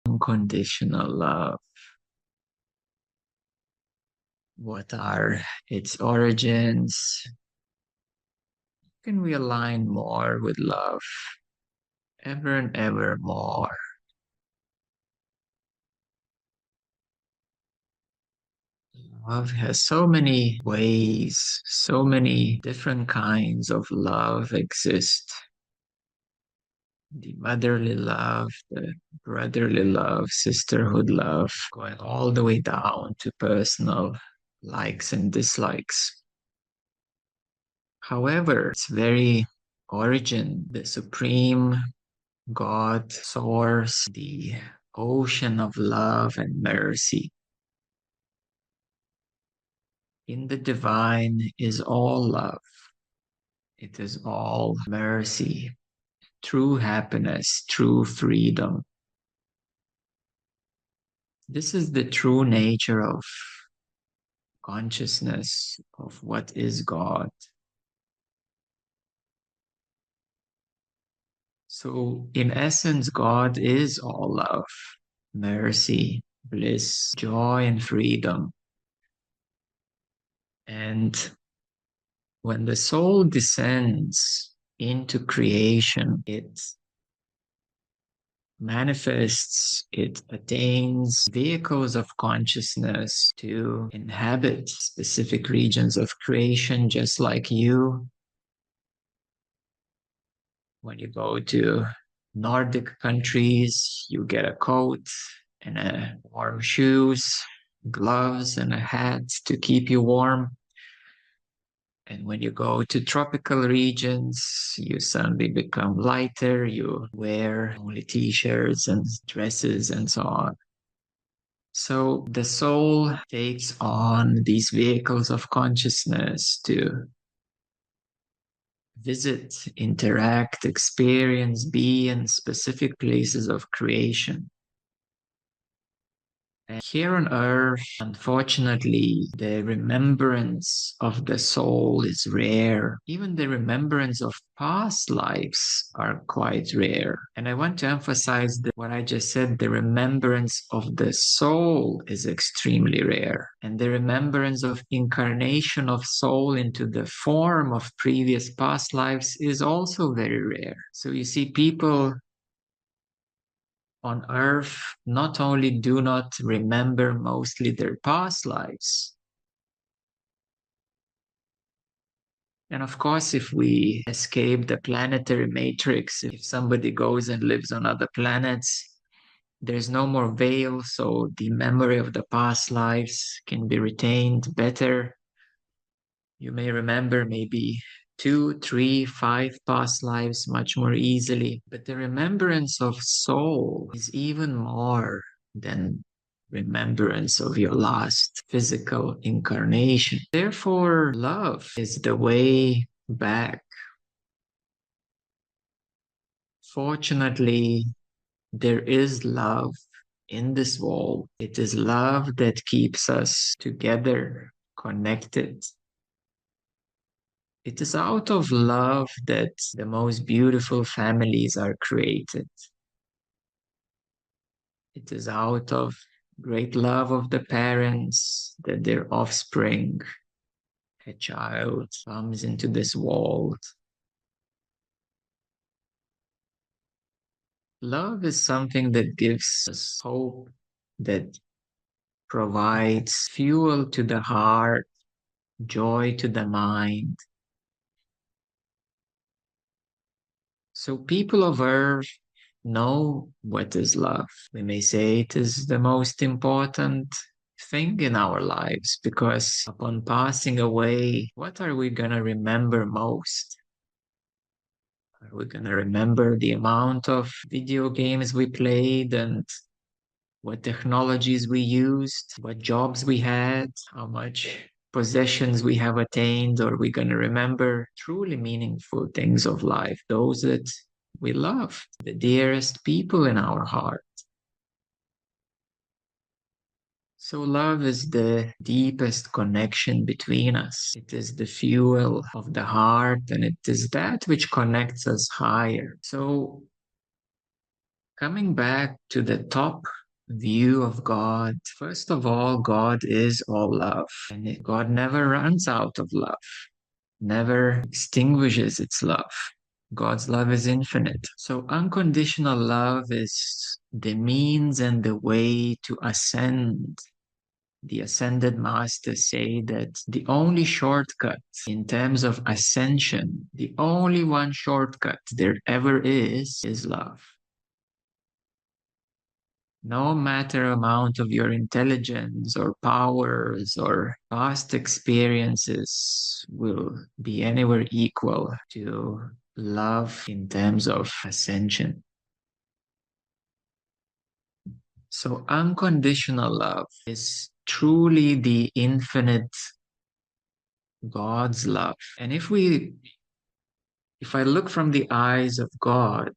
unconditional love? What are its origins? Can we align more with love ever and ever more? Love has so many ways, so many different kinds of love exist. The motherly love, the brotherly love, sisterhood love, going all the way down to personal likes and dislikes. However, its very origin, the supreme God, source, the ocean of love and mercy, in the divine is all love. It is all mercy, true happiness, true freedom. This is the true nature of consciousness, of what is God. So, in essence, God is all love, mercy, bliss, joy, and freedom. And when the soul descends into creation, it manifests, it attains vehicles of consciousness to inhabit specific regions of creation, just like you. When you go to Nordic countries, you get a coat and warm shoes, gloves, and a hat to keep you warm. And when you go to tropical regions, you suddenly become lighter. You wear only t-shirts and dresses and so on. So the soul takes on these vehicles of consciousness to visit, interact, experience, be in specific places of creation. And here on earth, unfortunately, the remembrance of the soul is rare. Even the remembrance of past lives are quite rare. And I want to emphasize that what I just said, the remembrance of the soul is extremely rare. And the remembrance of incarnation of soul into the form of previous past lives is also very rare. So you see, people on earth not only do not remember mostly their past lives, and of course, if we escape the planetary matrix, if somebody goes and lives on other planets, there's no more veil, so the memory of the past lives can be retained better. You may remember maybe 2, 3, 5 past lives much more easily. But the remembrance of soul is even more than remembrance of your last physical incarnation. Therefore, love is the way back. Fortunately, there is love in this world. It is love that keeps us together, connected. It is out of love that the most beautiful families are created. It is out of great love of the parents that their offspring, a child, comes into this world. Love is something that gives us hope, that provides fuel to the heart, joy to the mind. So people of earth know what is love. We may say it is the most important thing in our lives because upon passing away, what are we going to remember most? Are we going to remember the amount of video games we played and what technologies we used, what jobs we had, how much possessions we have attained? Or are we going to remember truly meaningful things of life, those that we love, the dearest people in our heart? So love is the deepest connection between us. It is the fuel of the heart, and it is that which connects us higher. So Coming back to the top view of God, first of all, God is all love. And God never runs out of love, never extinguishes its love. God's love is infinite. So unconditional love is the means and the way to ascend. The ascended masters say that the only shortcut in terms of ascension, the only one shortcut there ever is love. No matter amount of your intelligence or powers or past experiences will be anywhere equal to love in terms of ascension. So unconditional love is truly the infinite God's love. And if I look from the eyes of God,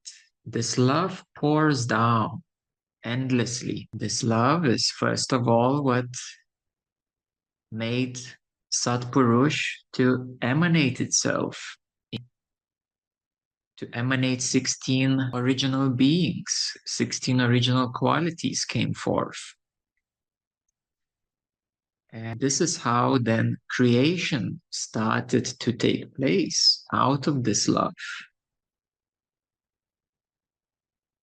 this love pours down endlessly. This love is first of all what made Satpurush to emanate itself, to emanate 16 original beings, 16 original qualities came forth. And this is how then creation started to take place out of this love.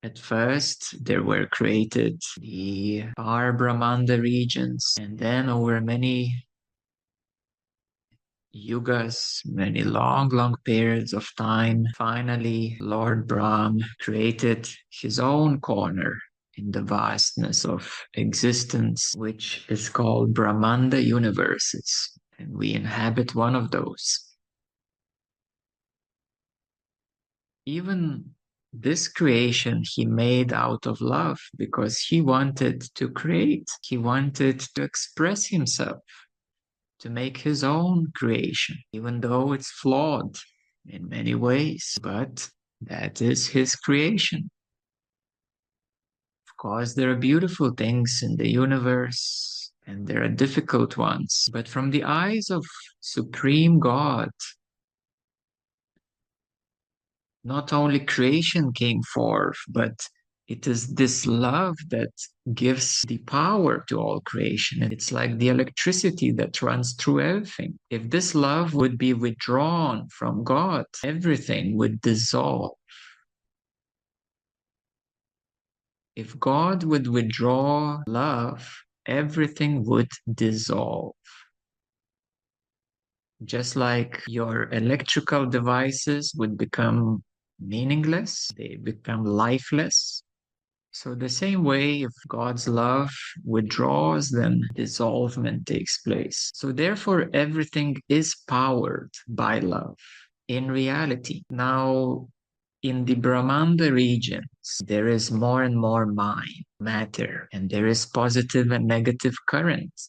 At first, there were created the Brahmanda regions, and then over many yugas, many long periods of time, finally, Lord Brahm created his own corner in the vastness of existence, which is called Brahmanda universes, and we inhabit one of those. Even this creation he made out of love because he wanted to create, he wanted to express himself, to make his own creation, even though it's flawed in many ways, but that is his creation. Of course, there are beautiful things in the universe and there are difficult ones, but from the eyes of Supreme God, not only creation came forth, but it is this love that gives the power to all creation. And it's like the electricity that runs through everything. If this love would be withdrawn from God, everything would dissolve. If God would withdraw love, everything would dissolve. Just like your electrical devices would become meaningless, they become lifeless. So the same way, if God's love withdraws, then dissolvement takes place. So therefore, everything is powered by love in reality. Now, in the Brahmanda regions, there is more and more mind, matter, and there is positive and negative currents.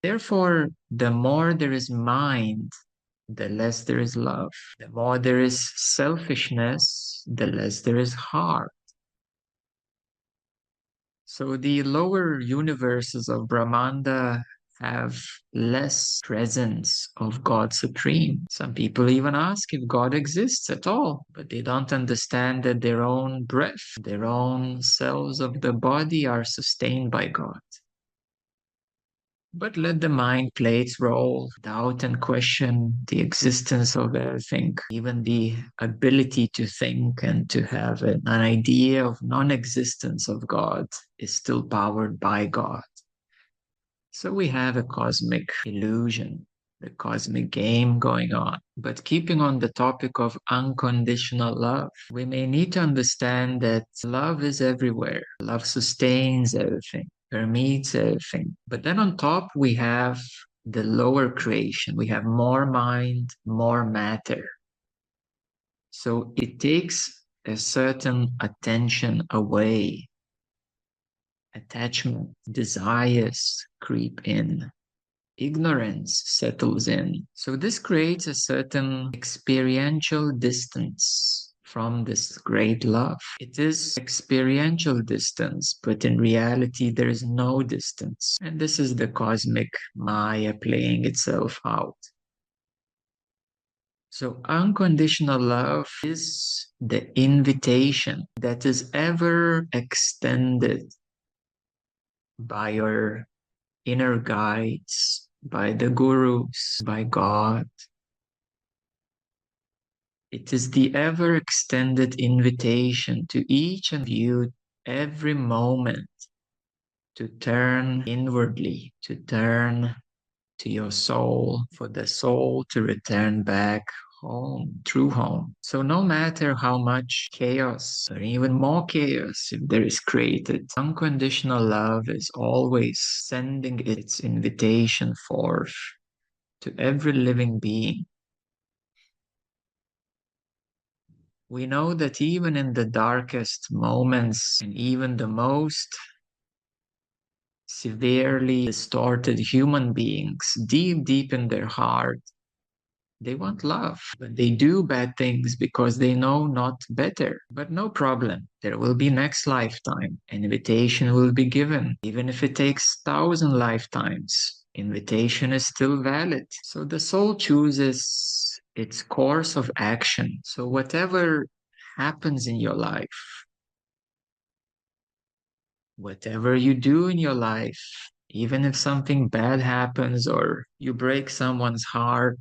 Therefore, the more there is mind, the less there is love. The more there is selfishness, the less there is heart. So the lower universes of Brahmanda have less presence of God Supreme. Some people even ask if God exists at all, but they don't understand that their own breath, their own cells of the body are sustained by God. But let the mind play its role, doubt and question the existence of everything, even the ability to think and to have an idea of non-existence of God is still powered by God. So we have a cosmic illusion, the cosmic game going on. But keeping on the topic of unconditional love, we may need to understand that love is everywhere. Love sustains everything, permeates everything. But then on top, we have the lower creation. We have more mind, more matter. So it takes a certain attention away. Attachment, desires creep in, ignorance settles in. So this creates a certain experiential distance from this great love. It is experiential distance, but in reality, there is no distance. And this is the cosmic Maya playing itself out. So unconditional love is the invitation that is ever extended by your inner guides, by the gurus, by God. It is the ever extended invitation to each of you every moment to turn inwardly, to turn to your soul, for the soul to return back home, true home. So no matter how much chaos or even more chaos if there is created, unconditional love is always sending its invitation forth to every living being. We know that even in the darkest moments and even the most severely distorted human beings, deep, deep in their heart, they want love, but they do bad things because they know not better. But no problem. There will be next lifetime. An invitation will be given. Even if it takes 1,000 lifetimes, invitation is still valid. So the soul chooses its course of action. So whatever happens in your life, whatever you do in your life, even if something bad happens or you break someone's heart,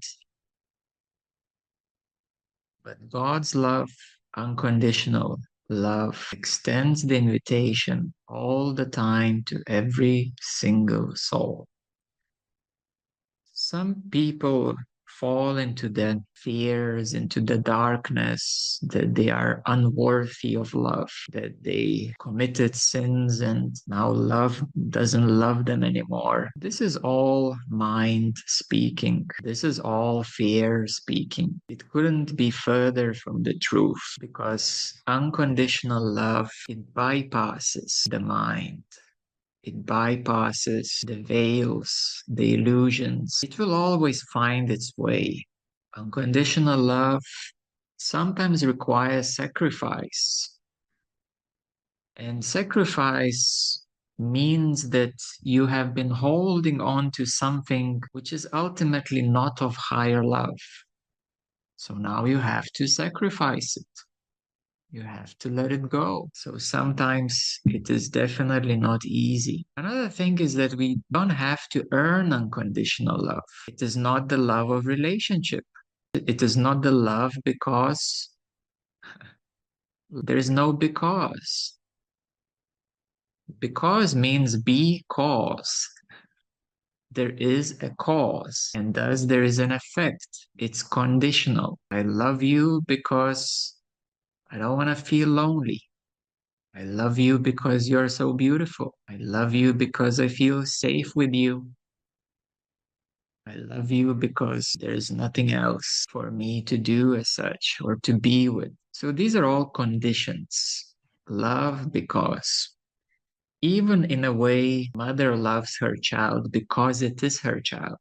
but God's love, unconditional love, extends the invitation all the time to every single soul. Some people fall into the fears, into the darkness, that they are unworthy of love, that they committed sins and now love doesn't love them anymore. This is all mind speaking. This is all fear speaking. It couldn't be further from the truth because unconditional love, it bypasses the mind. It bypasses the veils, the illusions. It will always find its way. Unconditional love sometimes requires sacrifice. And sacrifice means that you have been holding on to something which is ultimately not of higher love. So now you have to sacrifice it. You have to let it go. So sometimes it is definitely not easy. Another thing is that we don't have to earn unconditional love. It is not the love of relationship. It is not the love because there is no because. Because means because. There is a cause and thus there is an effect. It's conditional. I love you because I don't want to feel lonely. I love you because you're so beautiful. I love you because I feel safe with you. I love you because there's nothing else for me to do as such or to be with. So these are all conditions. Love because. Even in a way, mother loves her child because it is her child.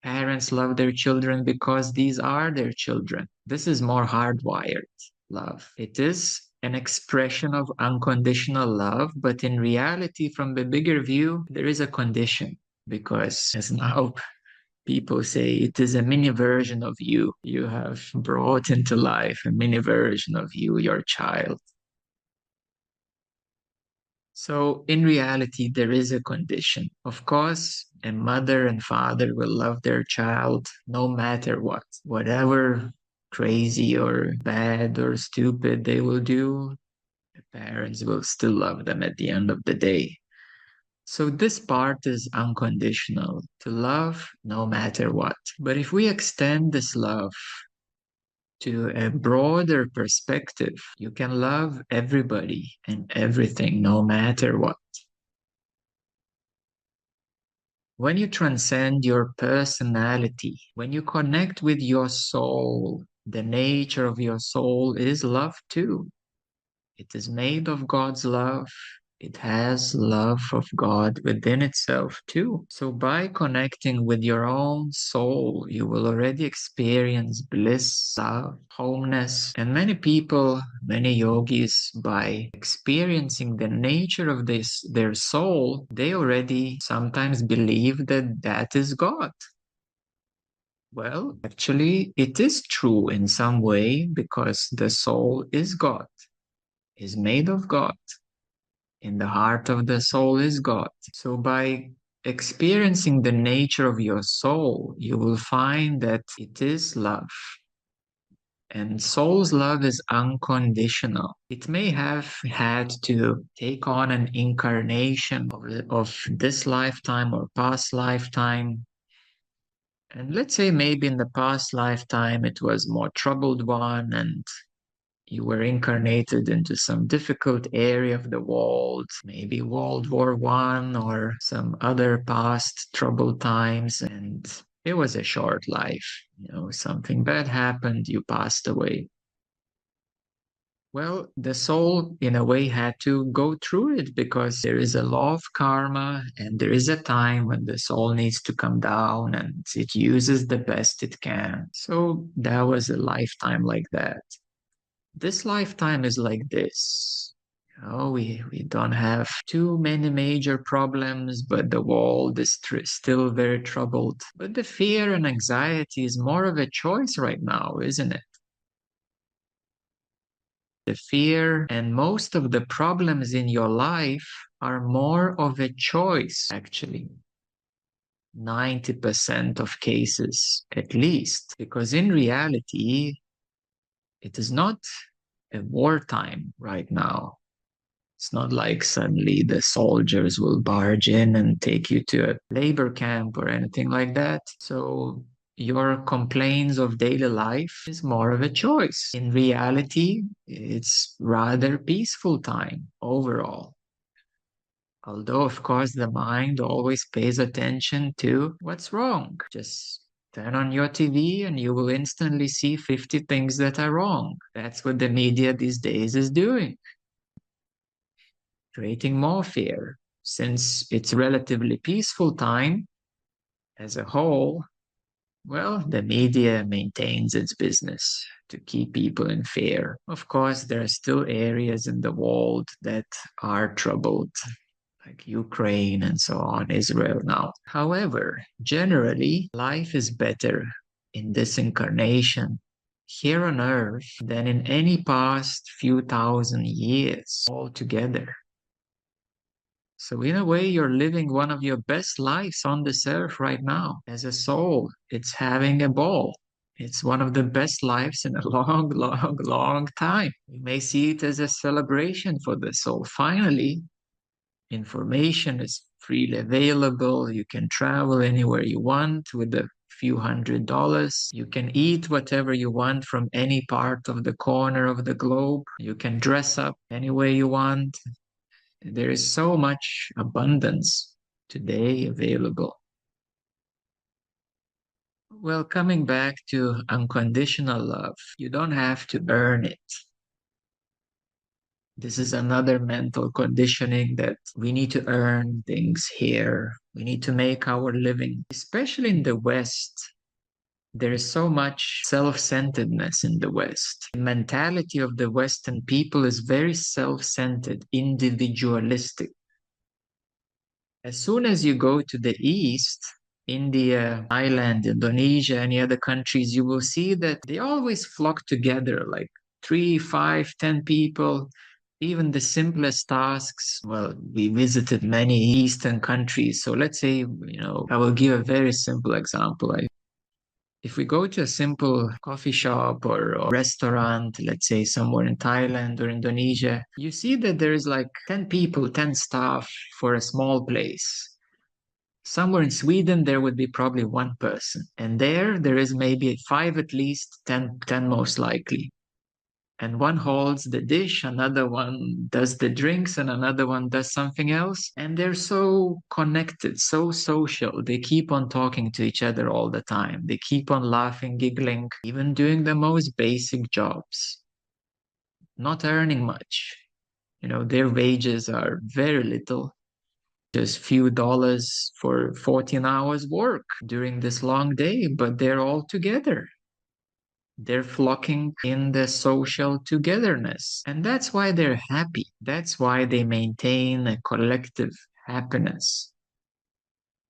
Parents love their children because these are their children. This is more hardwired love. It is an expression of unconditional love, but in reality, from the bigger view, there is a condition because as now people say, it is a mini version of you. You have brought into life a mini version of you, your child. So in reality, there is a condition. Of course, a mother and father will love their child no matter what. Whatever crazy or bad or stupid they will do, the parents will still love them at the end of the day. So this part is unconditional, to love no matter what. But if we extend this love to a broader perspective, you can love everybody and everything no matter what. When you transcend your personality, when you connect with your soul, the nature of your soul is love too. It is made of God's love. It has love of God within itself too. So by connecting with your own soul, you will already experience bliss, love, wholeness. And many people, many yogis, by experiencing the nature of their soul, they already sometimes believe that that is God. Well, actually, it is true in some way because the soul is God, is made of God. In the heart of the soul is God. So by experiencing the nature of your soul, you will find that it is love. And soul's love is unconditional. It may have had to take on an incarnation of this lifetime or past lifetime. And let's say maybe in the past lifetime it was more troubled one and you were incarnated into some difficult area of the world, maybe World War One or some other past troubled times, and it was a short life. Something bad happened, you passed away. Well, the soul, in a way, had to go through it because there is a law of karma and there is a time when the soul needs to come down and it uses the best it can. So that was a lifetime like that. This lifetime is like this. We don't have too many major problems, but the world is still very troubled. But the fear and anxiety is more of a choice right now, isn't it? The fear and most of the problems in your life are more of a choice, actually. 90% of cases, at least, because in reality, it is not a wartime right now. It's not like suddenly the soldiers will barge in and take you to a labor camp or anything like that. So your complaints of daily life is more of a choice. In reality, it's rather peaceful time overall. Although, of course, the mind always pays attention to what's wrong. Just turn on your TV and you will instantly see 50 things that are wrong. That's what the media these days is doing, creating more fear. Since it's relatively peaceful time as a whole, well, the media maintains its business to keep people in fear. Of course, there are still areas in the world that are troubled, like Ukraine and so on, Israel now. However, generally, life is better in this incarnation here on earth than in any past few thousand years altogether. So in a way, you're living one of your best lives on this earth right now. As a soul, it's having a ball. It's one of the best lives in a long, long, long time. You may see it as a celebration for the soul. Finally, information is freely available. You can travel anywhere you want with a few $100s. You can eat whatever you want from any part of the corner of the globe. You can dress up any way you want. There is so much abundance today available. Well, coming back to unconditional love, you don't have to earn it. This is another mental conditioning that we need to earn things here. We need to make our living, especially in the West. There is so much self-centeredness in the West. The mentality of the Western people is very self-centered, individualistic. As soon as you go to the east, India, Thailand, Indonesia, any other countries, you will see that they always flock together, like 3, 5, 10 people. Even the simplest tasks. Well, we visited many Eastern countries. So let's say, I will give a very simple example. If we go to a simple coffee shop or restaurant, let's say somewhere in Thailand or Indonesia, you see that there is like 10 people, 10 staff for a small place. Somewhere in Sweden, there would be probably one person. And there is maybe five at least, 10 most likely. And one holds the dish, another one does the drinks, and another one does something else. And they're so connected, so social. They keep on talking to each other all the time. They keep on laughing, giggling, even doing the most basic jobs, not earning much. Their wages are very little, just few dollars for 14 hours work during this long day, but they're all together. They're flocking in the social togetherness. And that's why they're happy. That's why they maintain a collective happiness.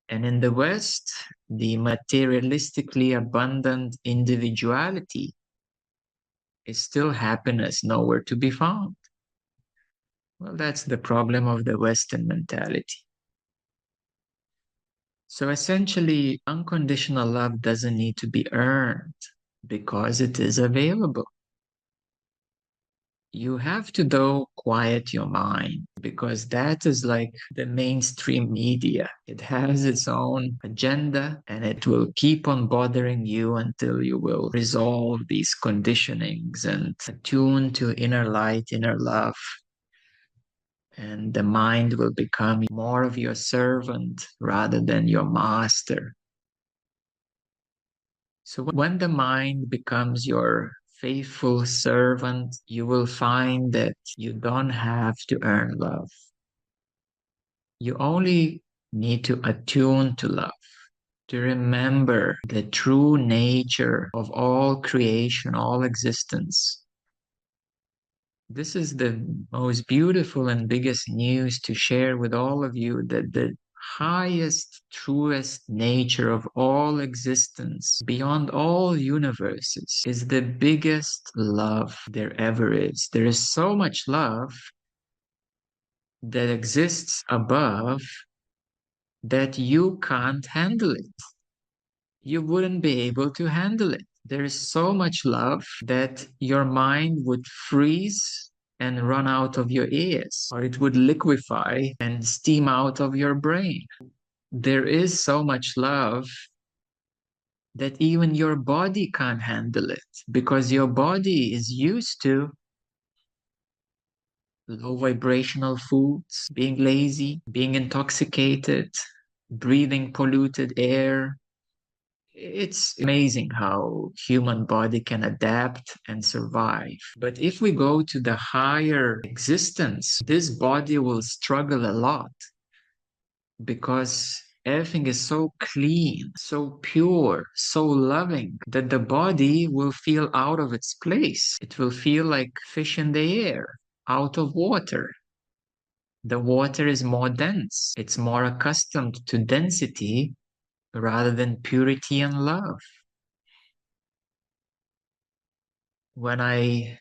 And in the West, the materialistically abundant individuality, is still happiness nowhere to be found. Well, that's the problem of the Western mentality. So essentially, unconditional love doesn't need to be earned because it is available. You have to, though, quiet your mind because that is like the mainstream media. It has its own agenda and it will keep on bothering you until you will resolve these conditionings and attune to inner light, inner love. And the mind will become more of your servant rather than your master. So when the mind becomes your faithful servant, you will find that you don't have to earn love. You only need to attune to love, to remember the true nature of all creation, all existence. This is the most beautiful and biggest news to share with all of you, that the highest, truest nature of all existence, beyond all universes, is the biggest love there ever is. There is so much love that exists above that you can't handle it. You wouldn't be able to handle it. There is so much love that your mind would freeze and run out of your ears, or it would liquefy and steam out of your brain. There is so much love that even your body can't handle it because your body is used to low vibrational foods, being lazy, being intoxicated, breathing polluted air. It's amazing how human body can adapt and survive. But if we go to the higher existence, this body will struggle a lot because everything is so clean, so pure, so loving that the body will feel out of its place. It will feel like fish in the air, out of water. The water is more dense. It's more accustomed to density rather than purity and love. When I,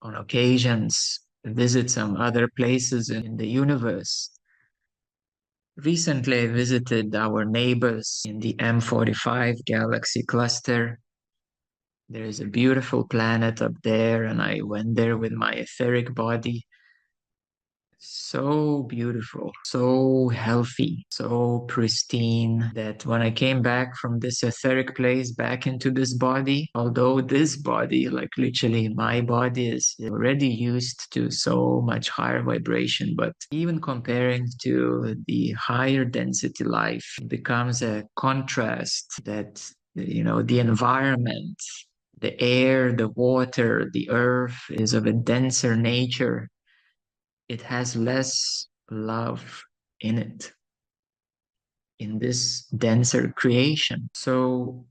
on occasions, visit some other places in the universe, recently I visited our neighbors in the M45 galaxy cluster. There is a beautiful planet up there, and I went there with my etheric body. So beautiful, so healthy, so pristine that when I came back from this etheric place back into this body, although this body, like literally my body, is already used to so much higher vibration, but even comparing to the higher density life, it becomes a contrast that, the environment, the air, the water, the earth is of a denser nature. It has less love in it, in this denser creation. So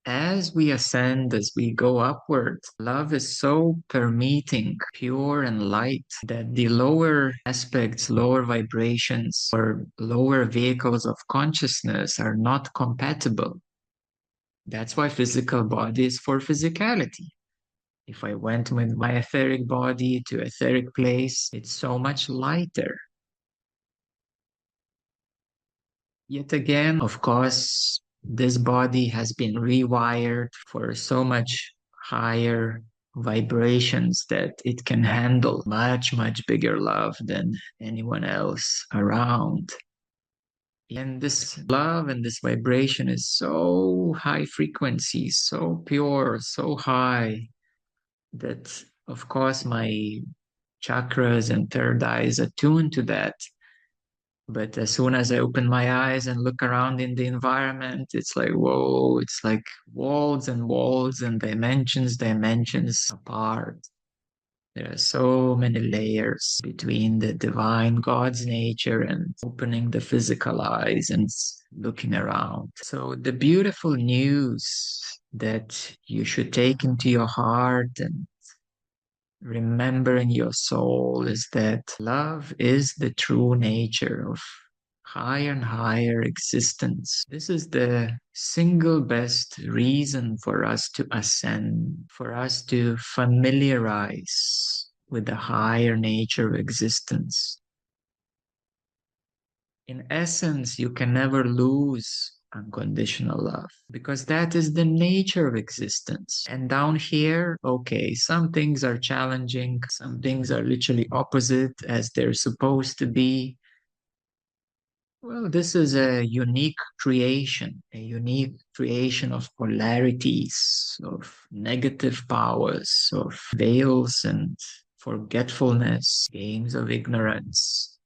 as we ascend, as we go upward, love is so permeating, pure and light that the lower aspects, lower vibrations, or lower vehicles of consciousness are not compatible. That's why physical body is for physicality. If I went with my etheric body to etheric place, it's so much lighter. Yet again, of course, this body has been rewired for so much higher vibrations that it can handle much, much bigger love than anyone else around. And this love and this vibration is so high frequency, so pure, so high that, of course, my chakras and third eye is attuned to that. But as soon as I open my eyes and look around in the environment, it's like, whoa, it's like walls and dimensions apart. There are so many layers between the divine God's nature and opening the physical eyes and looking around. So the beautiful news that you should take into your heart and remember in your soul is that love is the true nature of higher and higher existence. This is the single best reason for us to ascend, for us to familiarize with the higher nature of existence. In essence, you can never lose unconditional love because that is the nature of existence. And down here, okay, some things are challenging, some things are literally opposite as they're supposed to be. Well, this is a unique creation of polarities, of negative powers, of veils and forgetfulness, games of ignorance.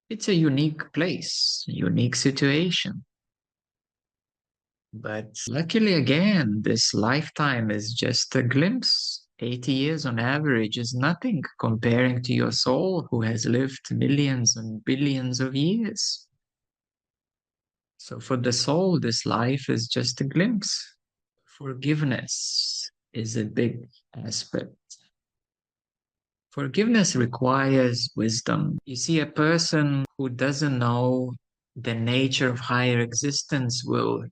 It's a unique place, a unique situation. But luckily, again, this lifetime is just a glimpse. 80 years on average is nothing comparing to your soul who has lived millions and billions of years. So for the soul, this life is just a glimpse. Forgiveness is a big aspect. Forgiveness requires wisdom. You see, a person who doesn't know the nature of higher existence will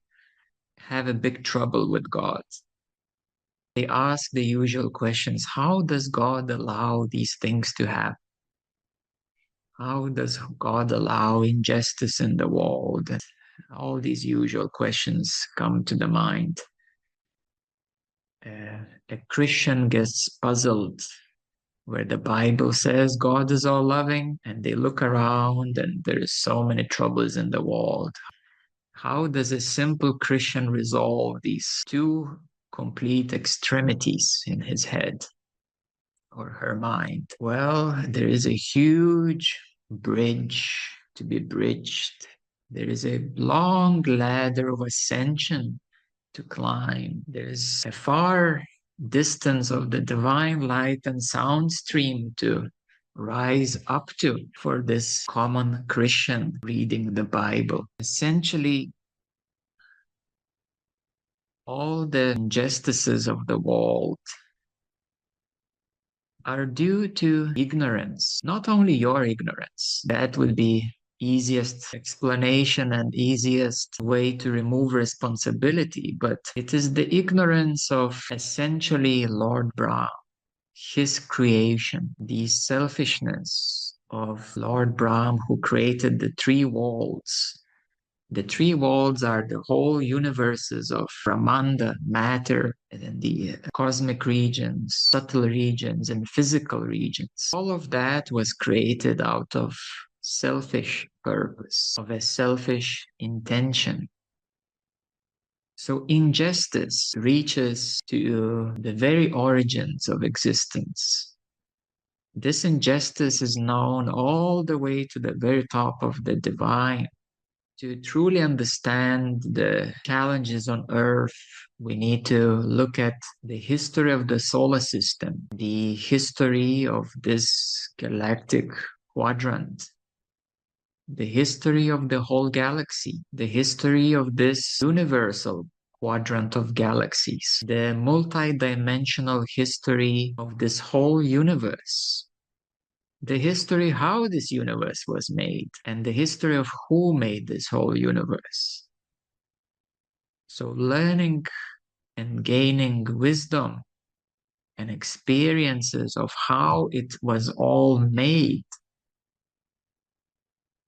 have a big trouble with God. They ask the usual questions. How does God allow these things to happen? How does God allow injustice in the world? All these usual questions come to the mind. A Christian gets puzzled where the Bible says God is all loving, and they look around and there's so many troubles in the world. How does a simple Christian resolve these two complete extremities in his head or her mind? Well, there is a huge bridge to be bridged. There is a long ladder of ascension to climb. There's a far distance of the divine light and sound stream to rise up to for this common Christian reading the Bible. Essentially, all the injustices of the world are due to ignorance, not only your ignorance. That would be easiest explanation and easiest way to remove responsibility, but it is the ignorance of essentially Lord Brahma, his creation, the selfishness of Lord Brahma who created the three worlds. The three worlds are the whole universes of Brahmanda, matter, and then the cosmic regions, subtle regions, and physical regions. All of that was created out of selfish purpose, of a selfish intention. So injustice reaches to the very origins of existence. This injustice is known all the way to the very top of the divine. To truly understand the challenges on Earth, we need to look at the history of the solar system, the history of this galactic quadrant, the history of the whole galaxy, the history of this universal quadrant of galaxies, the multi-dimensional history of this whole universe, the history how this universe was made, and the history of who made this whole universe. So learning and gaining wisdom and experiences of how it was all made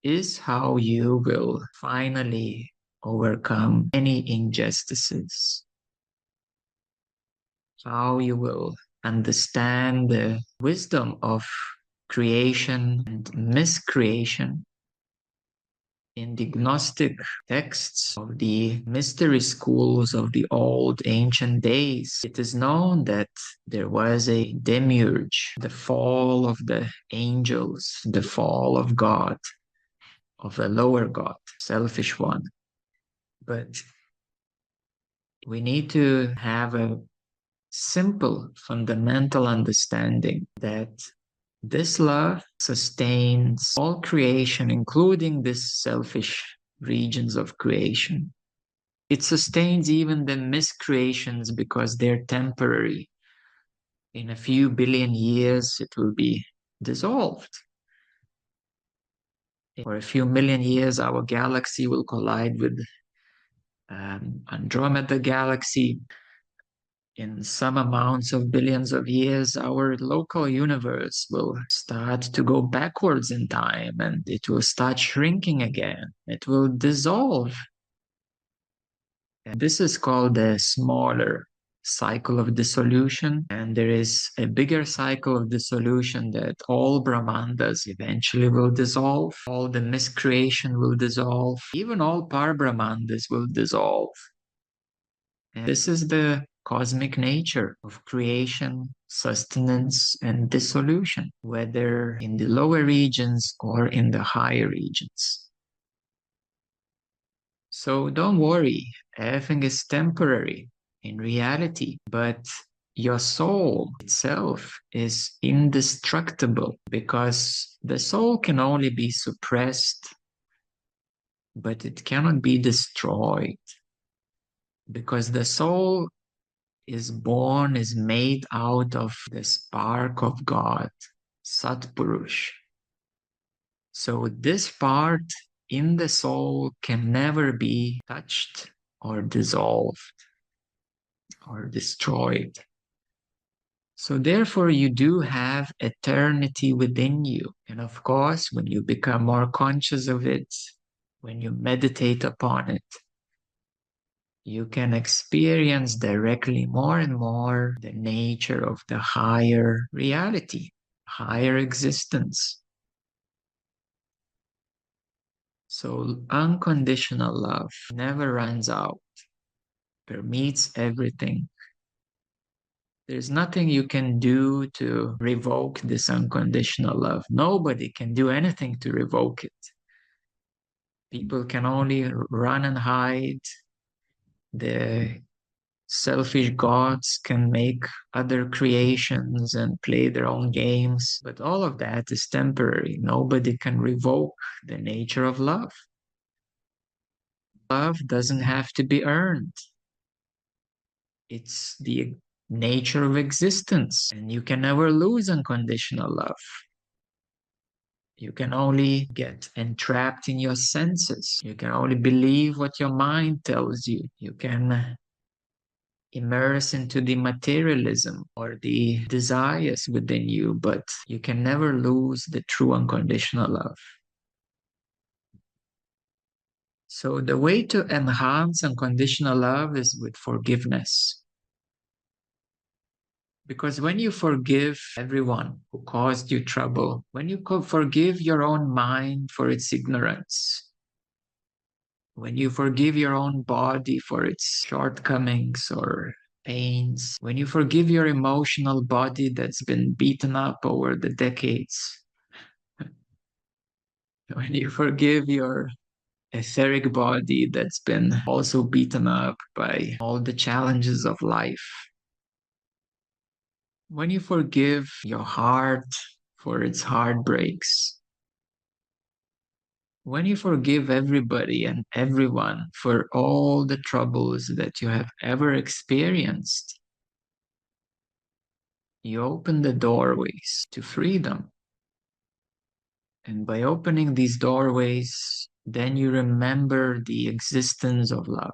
is how you will finally overcome any injustices, how you will understand the wisdom of creation and miscreation. In the Gnostic texts of the mystery schools of the old ancient days, it is known that there was a demiurge, the fall of the angels, the fall of God, of a lower God, selfish one. But we need to have a simple, fundamental understanding that this love sustains all creation, including these selfish regions of creation. It sustains even the miscreations because they're temporary. In a few billion years, it will be dissolved. For a few million years, our galaxy will collide with Andromeda galaxy. In some amounts of billions of years, our local universe will start to go backwards in time and it will start shrinking again. It will dissolve. And this is called the smaller cycle of dissolution. And there is a bigger cycle of dissolution that all Brahmandas eventually will dissolve. All the miscreation will dissolve. Even all Par-Brahmandas will dissolve. And this is the cosmic nature of creation, sustenance, and dissolution, whether in the lower regions or in the higher regions. So don't worry, everything is temporary in reality, but your soul itself is indestructible because the soul can only be suppressed, but it cannot be destroyed because the soul is born, is made out of the spark of God, Satpurush. So this part in the soul can never be touched or dissolved or destroyed. So therefore you do have eternity within you. And of course, when you become more conscious of it, when you meditate upon it, you can experience directly more and more the nature of the higher reality, higher existence. So unconditional love never runs out, permeates everything. There's nothing you can do to revoke this unconditional love. Nobody can do anything to revoke it. People can only run and hide. The selfish gods can make other creations and play their own games, but all of that is temporary. Nobody can revoke the nature of love. Love doesn't have to be earned. It's the nature of existence, and you can never lose unconditional love. You can only get entrapped in your senses. You can only believe what your mind tells you. You can immerse into the materialism or the desires within you, but you can never lose the true unconditional love. So the way to enhance unconditional love is with forgiveness. Because when you forgive everyone who caused you trouble, when you forgive your own mind for its ignorance, when you forgive your own body for its shortcomings or pains, when you forgive your emotional body that's been beaten up over the decades, when you forgive your etheric body that's been also beaten up by all the challenges of life, when you forgive your heart for its heartbreaks, when you forgive everybody and everyone for all the troubles that you have ever experienced, you open the doorways to freedom. And by opening these doorways, then you remember the existence of love.